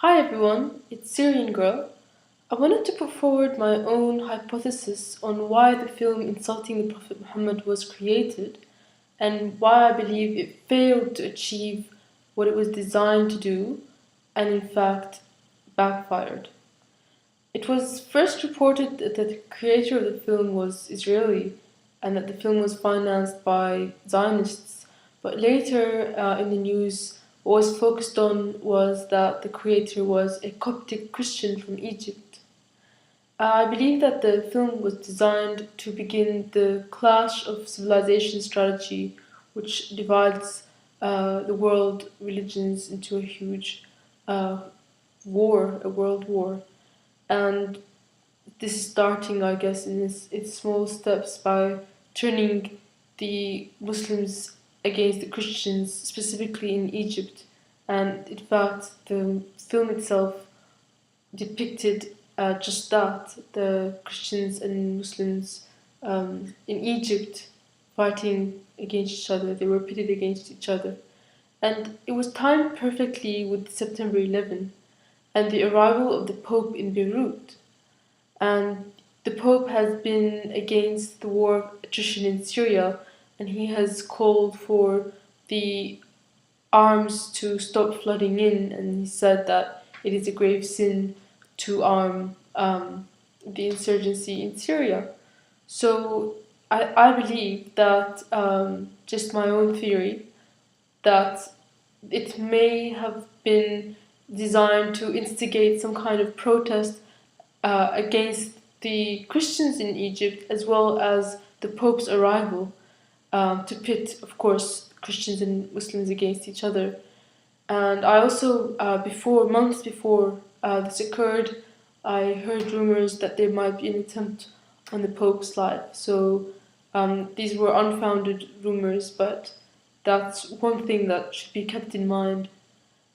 Hi everyone, it's Syrian Girl. I wanted to put forward my own hypothesis on why the film Insulting the Prophet Muhammad was created and why I believe it failed to achieve what it was designed to do and in fact backfired. It was first reported that the creator of the film was Israeli and that the film was financed by Zionists, but later in the news, what was focused on was that the creator was a Coptic Christian from Egypt. I believe that the film was designed to begin the clash of civilization strategy, which divides the world religions into a huge uh, war, a world war. And this is starting, I guess, in its small steps by turning the Muslims against the Christians, specifically in Egypt. And in fact, the film itself depicted just that the Christians and Muslims in Egypt fighting against each other, they were pitted against each other. And it was timed perfectly with September 11 and the arrival of the Pope in Beirut. And the Pope has been against the war attrition in Syria, and he has called for the arms to stop flooding in, and he said that it is a grave sin to arm the insurgency in Syria. So I believe that, just my own theory, that it may have been designed to instigate some kind of protest against the Christians in Egypt as well as the Pope's arrival, to pit, of course, Christians and Muslims against each other. And I also, months before this occurred, I heard rumors that there might be an attempt on the Pope's life. So these were unfounded rumors, but that's one thing that should be kept in mind.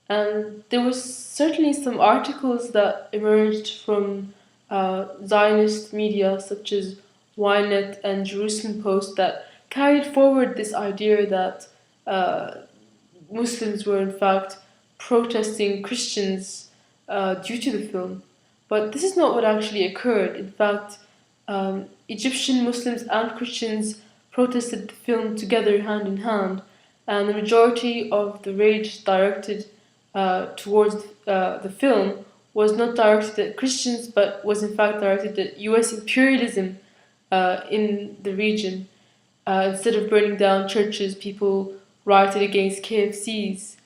And there was certainly some articles that emerged from Zionist media such as Ynet and Jerusalem Post that carried forward this idea that uh, Muslims were in fact protesting Christians due to the film. But this is not what actually occurred. In fact, Egyptian Muslims and Christians protested the film together, hand in hand, and the majority of the rage directed towards the film was not directed at Christians, but was in fact directed at US imperialism in the region. Instead of burning down churches, people rioted against KFCs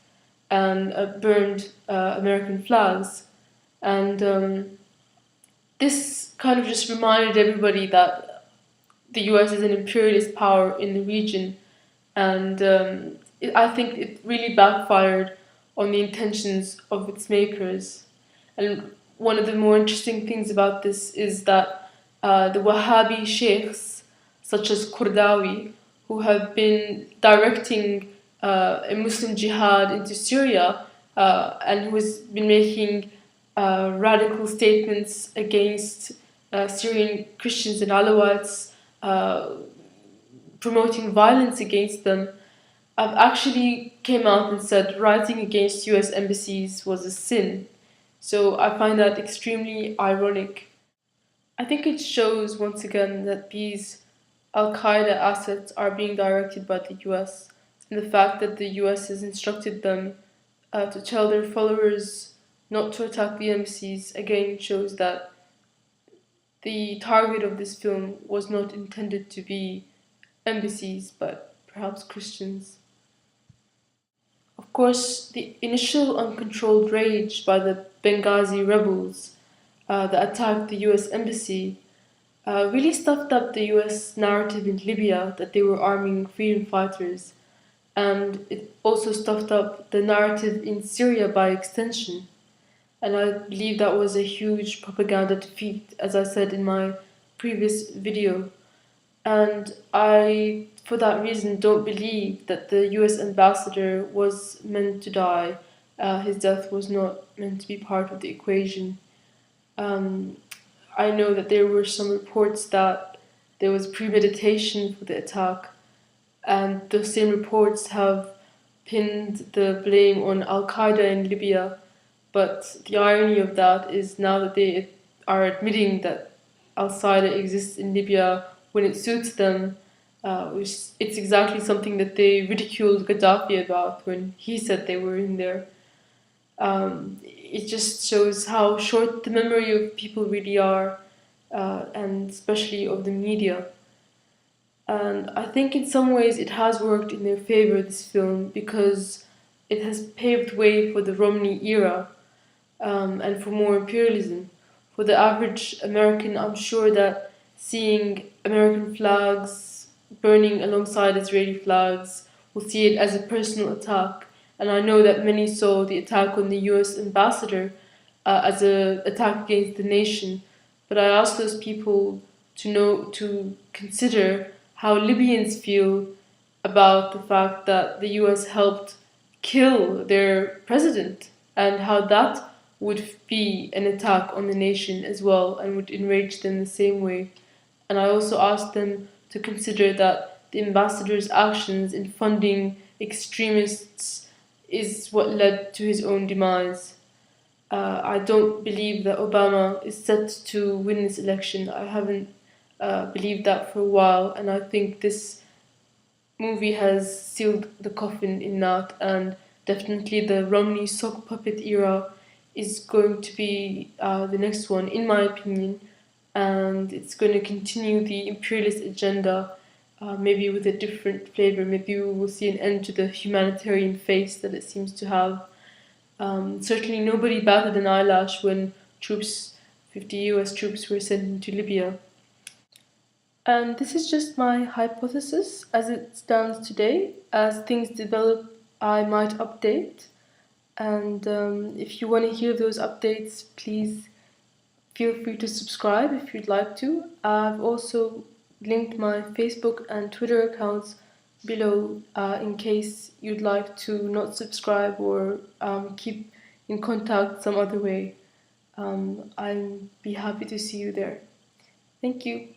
and burned American flags. And this kind of just reminded everybody that the US is an imperialist power in the region. And I think it really backfired on the intentions of its makers. And one of the more interesting things about this is that the Wahhabi sheikhs, such as Qardawi, who have been directing a Muslim jihad into Syria and who has been making radical statements against Syrian Christians and Alawites, promoting violence against them, I've actually came out and said writing against US embassies was a sin. So I find that extremely ironic. I think it shows once again that these Al Qaeda assets are being directed by the US, and the fact that the US has instructed them to tell their followers not to attack the embassies again shows that the target of this film was not intended to be embassies but perhaps Christians. Of course, the initial uncontrolled rage by the Benghazi rebels that attacked the US embassy really stuffed up the US narrative in Libya that they were arming freedom fighters, and it also stuffed up the narrative in Syria by extension. And I believe that was a huge propaganda defeat, as I said in my previous video. And I, for that reason, don't believe that the US ambassador was meant to die. His death was not meant to be part of the equation. Um, I know that there were some reports that there was premeditation for the attack, and those same reports have pinned the blame on Al Qaeda in Libya. But the irony of that is now that they are admitting that Al Qaeda exists in Libya when it suits them, which it's exactly something that they ridiculed Gaddafi about when he said they were in there. It just shows how short the memory of people really are, and especially of the media. And I think in some ways it has worked in their favor, this film, because it has paved way for the Romney era, and for more imperialism. For the average American, I'm sure that seeing American flags burning alongside Israeli flags will see it as a personal attack. And I know that many saw the attack on the US ambassador as an attack against the nation. But I ask those people to consider how Libyans feel about the fact that the US helped kill their president, and how that would be an attack on the nation as well and would enrage them the same way. And I also asked them to consider that the ambassador's actions in funding extremists is what led to his own demise. I don't believe that Obama is set to win this election. I haven't believed that for a while, and I think this movie has sealed the coffin in that, and definitely the Romney sock puppet era is going to be the next one, in my opinion, and it's going to continue the imperialist agenda, maybe with a different flavor. Maybe we will see an end to the humanitarian face that it seems to have. Certainly, nobody batted an eyelash when 50 US troops were sent into Libya. And this is just my hypothesis as it stands today. As things develop, I might update. And if you want to hear those updates, please feel free to subscribe if you'd like to. I've also linked my Facebook and Twitter accounts below in case you'd like to not subscribe or keep in contact some other way. I'll be happy to see you there. Thank you.